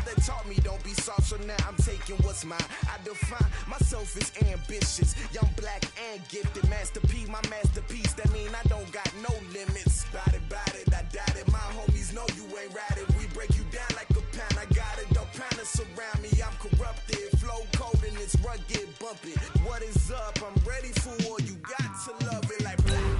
father taught me don't be soft, so now I'm taking what's mine. I define myself as ambitious, young, black, and gifted. Master P, my masterpiece, that mean I don't got no limits. Bout it, I doubt it. My homies know you ain't ride it. We break you down like a pound. I got it, don't pound to surround me. I'm corrupted, flow cold and it's rugged, bump it. What is up? I'm ready for war. You got to love it like,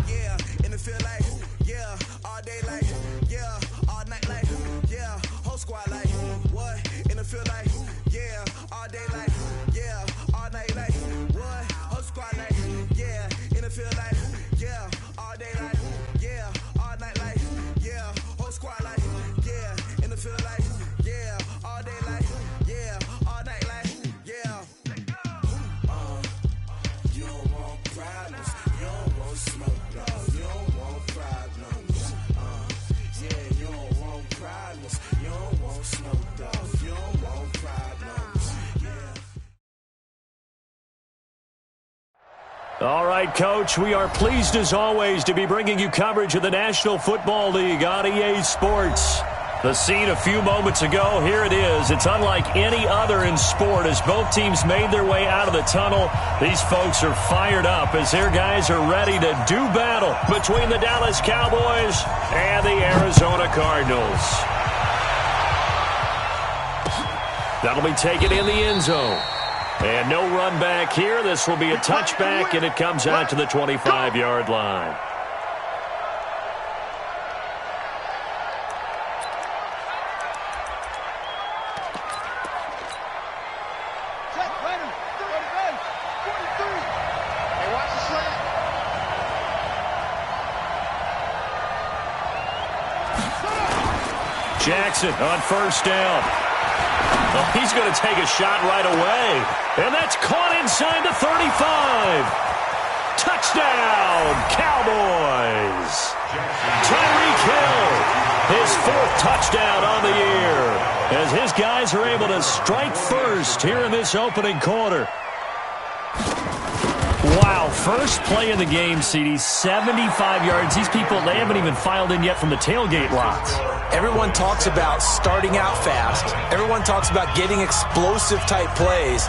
yeah. And it feel like, yeah. All day like, yeah. All night like, yeah. Whole squad like, what? And it feel like, yeah. All day like, yeah. All night like, what? Whole squad like, yeah. And it feel like, yeah. All day like, yeah. All night like, yeah. Whole squad like, yeah. And it feel like, yeah. All day like, yeah. All night like, yeah. You don't want problems. You don't want smoke, no. You don't want problems. Yeah, you don't want problems. You don't want smoke, dog. You don't want problems. Yeah. All right, Coach, we are pleased as always to be bringing you coverage of the National Football League on EA Sports. The scene a few moments ago, here it is. It's unlike any other in sport as both teams made their way out of the tunnel. These folks are fired up as their guys are ready to do battle between the Dallas Cowboys and the Arizona Cardinals. That'll be taken in the end zone. And no run back here. This will be a touchback, and it comes out to the 25-yard line. Jackson on first down. Well, he's going to take a shot right away. And that's caught inside the 35. Touchdown, Cowboys. Tyreek Hill, his fourth touchdown on the year, as his guys are able to strike first here in this opening quarter. Wow, first play of the game, CD, 75 yards. These people, they haven't even filed in yet from the tailgate lots. Everyone talks about starting out fast. Everyone talks about getting explosive-type plays.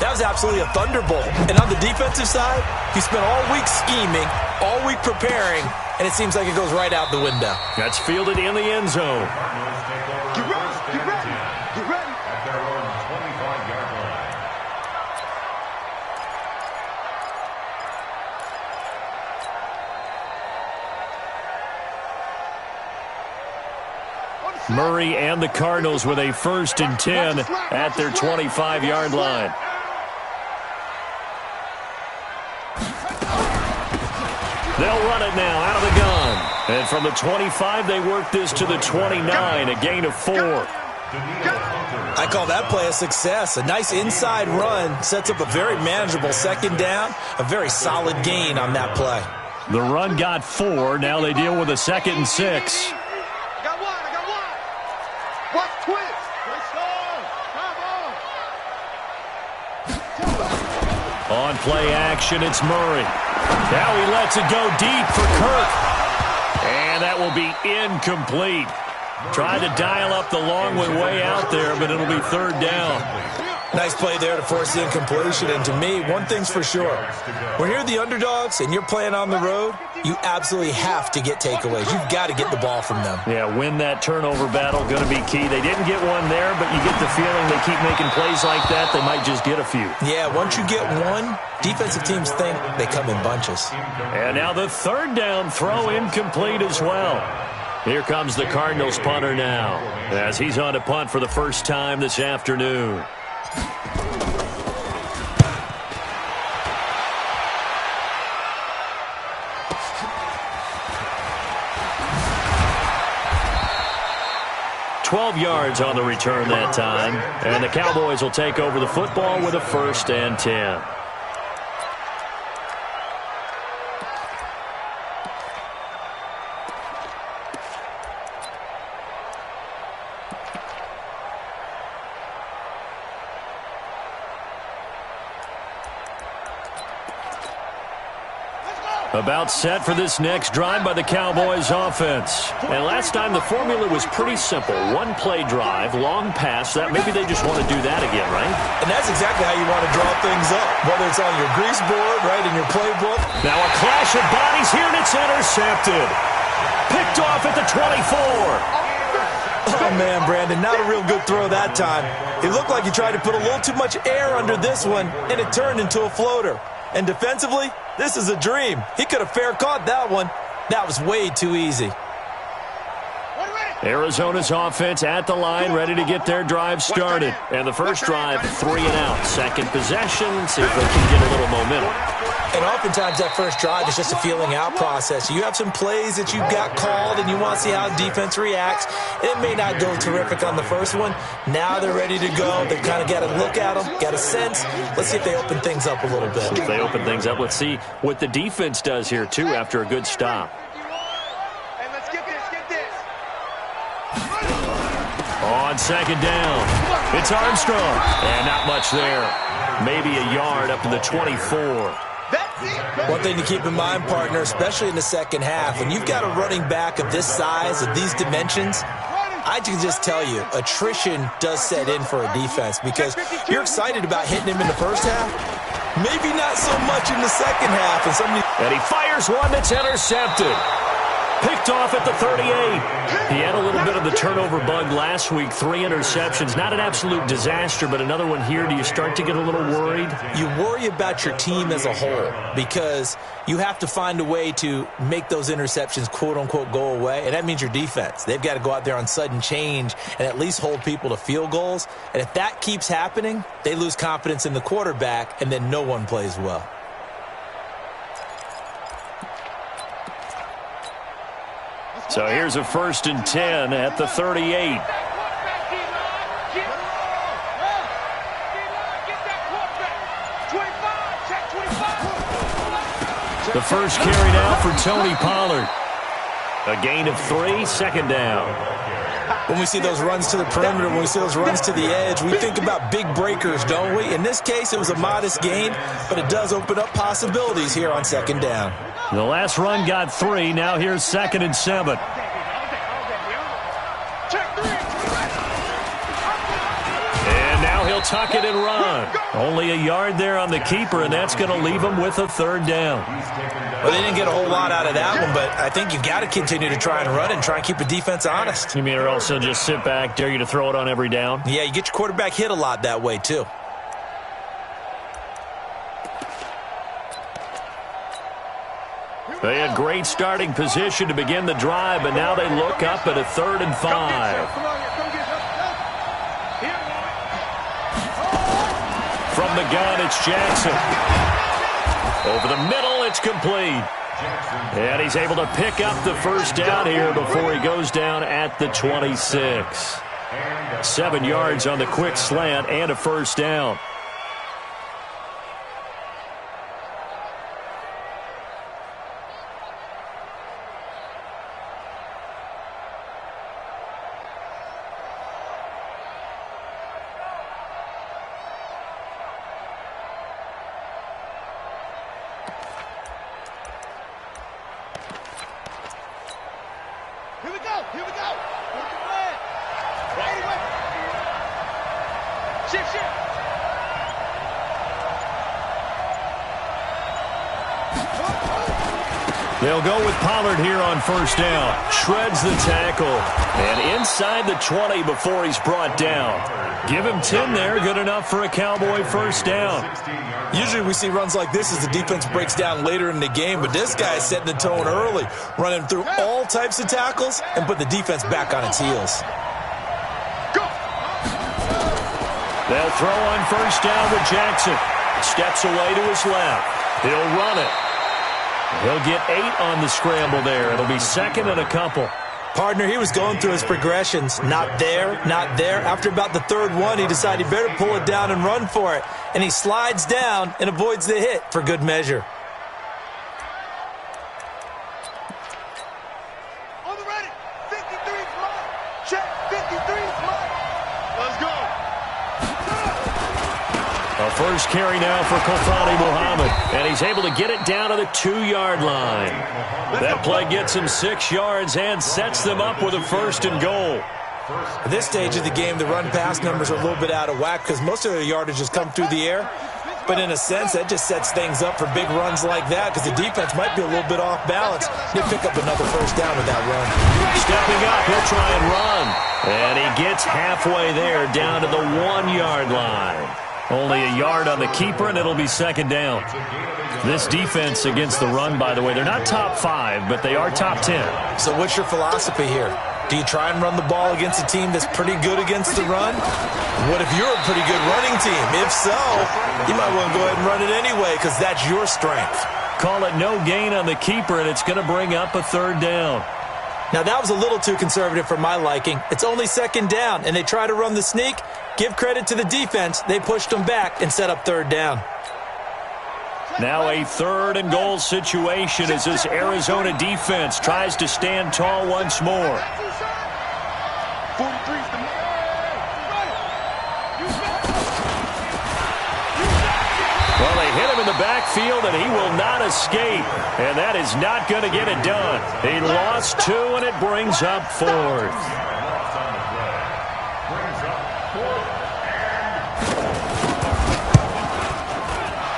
That was absolutely a thunderbolt. And on the defensive side, he spent all week scheming, all week preparing, and it seems like it goes right out the window. That's fielded in the end zone. Get ready, get ready, get ready. At their own 25-yard line. Murray and the Cardinals with a 1st and 10 at their 25-yard line. They'll run it now out of the gun. And from the 25, they work this to the 29, a gain of 4. I call that play a success. A nice inside run sets up a very manageable second down, a very solid gain on that play. The run got 4. Now they deal with a 2nd and 6. On play action, it's Murray. Now he lets it go deep for Kirk. And that will be incomplete. Tried to dial up the long one way out there, but it'll be 3rd down. Nice play there to force the incompletion. And to me, one thing's for sure. When you're the underdogs and you're playing on the road, you absolutely have to get takeaways. You've got to get the ball from them. Yeah, win that turnover battle, going to be key. They didn't get one there, but you get the feeling they keep making plays like that, they might just get a few. Yeah, once you get one, defensive teams think they come in bunches. And now the 3rd down throw incomplete as well. Here comes the Cardinals punter now, as he's on to punt for the first time this afternoon. $12 yards on the return that time, and the Cowboys will take over the football with a 1st and 10. About set for this next drive by the Cowboys offense. And last time the formula was pretty simple. One play drive, long pass. That maybe they just want to do that again, right? And that's exactly how you want to draw things up, whether it's on your grease board, right, in your playbook. Now a clash of bodies here, and it's intercepted. Picked off at the 24. Oh, man, Brandon, not a real good throw that time. It looked like he tried to put a little too much air under this one, and it turned into a floater. And defensively, this is a dream. He could have fair caught that one. That was way too easy. Arizona's offense at the line, ready to get their drive started. And the first drive, 3 and out. Second possession, see if they can get a little momentum. And oftentimes that first drive is just a feeling out process. You have some plays that you've got called and you want to see how defense reacts. It may not go terrific on the first one. Now they're ready to go. They've kind of got a look at them, got a sense. Let's see if they open things up a little bit. If they open things up, let's see what the defense does here, too, after a good stop. On second down, it's Armstrong. And not much there. Maybe a yard up to the 24. One thing to keep in mind, partner, especially in the second half, when you've got a running back of this size, of these dimensions, I can just tell you, attrition does set in for a defense because you're excited about hitting him in the first half. Maybe not so much in the second half. And he fires one that's intercepted. Picked off at the 38. He had a little bit of the turnover bug last week. 3 interceptions. Not an absolute disaster, but another one here. Do you start to get a little worried? You worry about your team as a whole because you have to find a way to make those interceptions, quote-unquote, go away, and that means your defense. They've got to go out there on sudden change and at least hold people to field goals. And if that keeps happening, they lose confidence in the quarterback, and then no one plays well. So here's a 1st and 10 at the 38. The first carry now for Tony Pollard. A gain of 3, second down. When we see those runs to the perimeter, when we see those runs to the edge, we think about big breakers, don't we? In this case, it was a modest gain, but it does open up possibilities here on second down. The last run got 3. Now here's 2nd and 7. And now he'll tuck it and run. Only a yard there on the keeper, and that's going to leave him with a 3rd down. Well, they didn't get a whole lot out of that one, but I think you've got to continue to try and run and try and keep the defense honest. You mean or also just sit back, dare you to throw it on every down? Yeah, you get your quarterback hit a lot that way, too. They had great starting position to begin the drive, but now they look up at a 3rd and 5. From the gun, it's Jackson. Over the middle, it's complete. And he's able to pick up the first down here before he goes down at the 26. 7 yards on the quick slant and a first down. They'll go with Pollard here on first down. Shreds the tackle. And inside the 20 before he's brought down. Give him 10 there. Good enough for a Cowboy first down. Usually we see runs like this as the defense breaks down later in the game, but this guy is setting the tone early, running through all types of tackles and put the defense back on its heels. They'll throw on first down with Jackson. Steps away to his left. He'll run it. He'll get 8 on the scramble there. It'll be 2nd and a couple. Partner, he was going through his progressions. Not there, not there. After about the 3rd one, he decided he better pull it down and run for it. And he slides down and avoids the hit for good measure. On the ready. 53's mine. Check. 53's mine. Let's go. A first carry now for Kofani Muhammad, and he's able to get it down to the 2-yard line. That play gets him 6 yards and sets them up with a 1st and goal. At this stage of the game, the run-pass numbers are a little bit out of whack because most of their yardage has come through the air. But in a sense, that just sets things up for big runs like that because the defense might be a little bit off balance. They pick up another 1st down with that run. Stepping up, he'll try and run. And he gets halfway there down to the 1-yard line. Only a yard on the keeper, and it'll be 2nd down. This defense against the run, by the way, they're not top 5, but they are top 10. So what's your philosophy here? Do you try and run the ball against a team that's pretty good against the run? What if you're a pretty good running team? If so, you might want to go ahead and run it anyway because that's your strength. Call it no gain on the keeper, and it's going to bring up a 3rd down. Now, that was a little too conservative for my liking. It's only 2nd down, and they try to run the sneak. Give credit to the defense. They pushed them back and set up 3rd down. Now a 3rd and goal situation as this Arizona defense tries to stand tall once more. Well, they hit him in the backfield, and he will not escape. And that is not going to get it done. He lost 2, and it brings up 4th.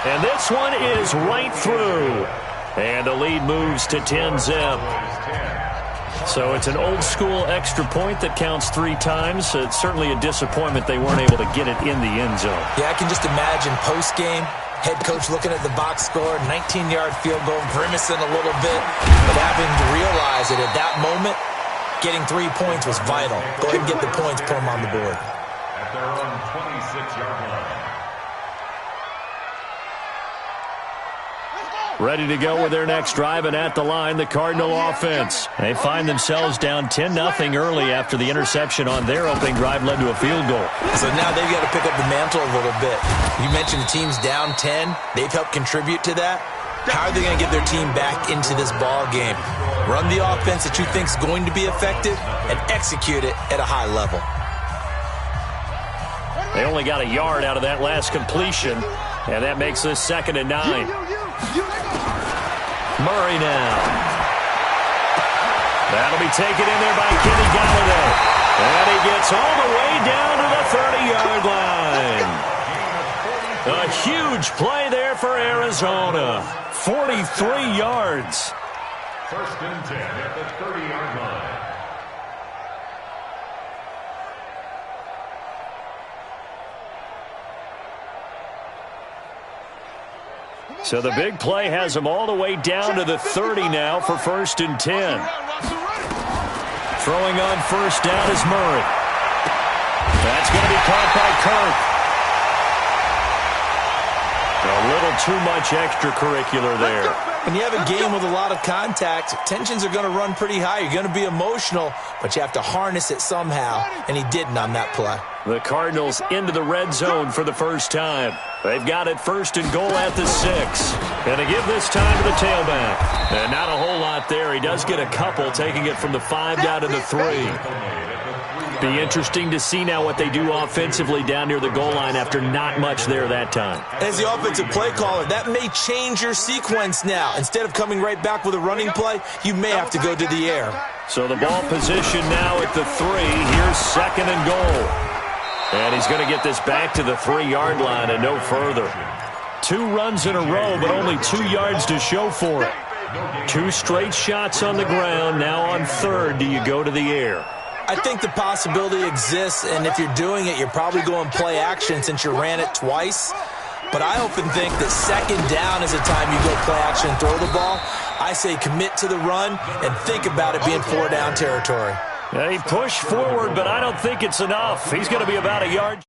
And this one is right through. And the lead moves to 10-zip. So it's an old-school extra point that counts 3 times. So it's certainly a disappointment they weren't able to get it in the end zone. Yeah, I can just imagine post-game, head coach looking at the box score, 19-yard field goal, grimacing a little bit, but having to realize that at that moment, getting 3 points was vital. Go ahead and get the points, put them on the board. At their own 26-yard line. Ready to go with their next drive, and at the line, the Cardinal offense. They find themselves down 10-0 early after the interception on their opening drive led to a field goal. So now they've got to pick up the mantle a little bit. You mentioned the team's down 10. They've helped contribute to that. How are they going to get their team back into this ball game? Run the offense that you think is going to be effective and execute it at a high level. They only got a yard out of that last completion, and that makes this 2nd and 9. Murray now. That'll be taken in there by Kenny Galladay. And he gets all the way down to the 30-yard line. A huge play there for Arizona. 43 yards. 1st and 10 at the 30-yard line. So the big play has them all the way down to the 30 now for 1st and 10. Throwing on 1st down is Murray. That's going to be caught by Kirk. A little too much extracurricular there. When you have a game with a lot of contact, tensions are going to run pretty high. You're going to be emotional, but you have to harness it somehow, and he didn't on that play. The Cardinals into the red zone for the first time. They've got it 1st and goal at the 6. And to give this time to the tailback. And not a whole lot there. He does get a couple, taking it from the 5 down to the 3. Be interesting to see now what they do offensively down near the goal line after not much there that time. As the offensive play caller, that may change your sequence now. Instead of coming right back with a running play, you may have to go to the air. So the ball position now at the 3. Here's 2nd and goal. And he's going to get this back to the 3-yard line and no further. 2 runs in a row, but only 2 yards to show for it. 2 straight shots on the ground. Now on 3rd, do you go to the air? I think the possibility exists, and if you're doing it, you're probably going play action since you ran it twice. But I often think that 2nd down is a time you go play action and throw the ball. I say commit to the run and think about it being 4-down territory. He pushed forward, but I don't think it's enough. He's going to be about a yard.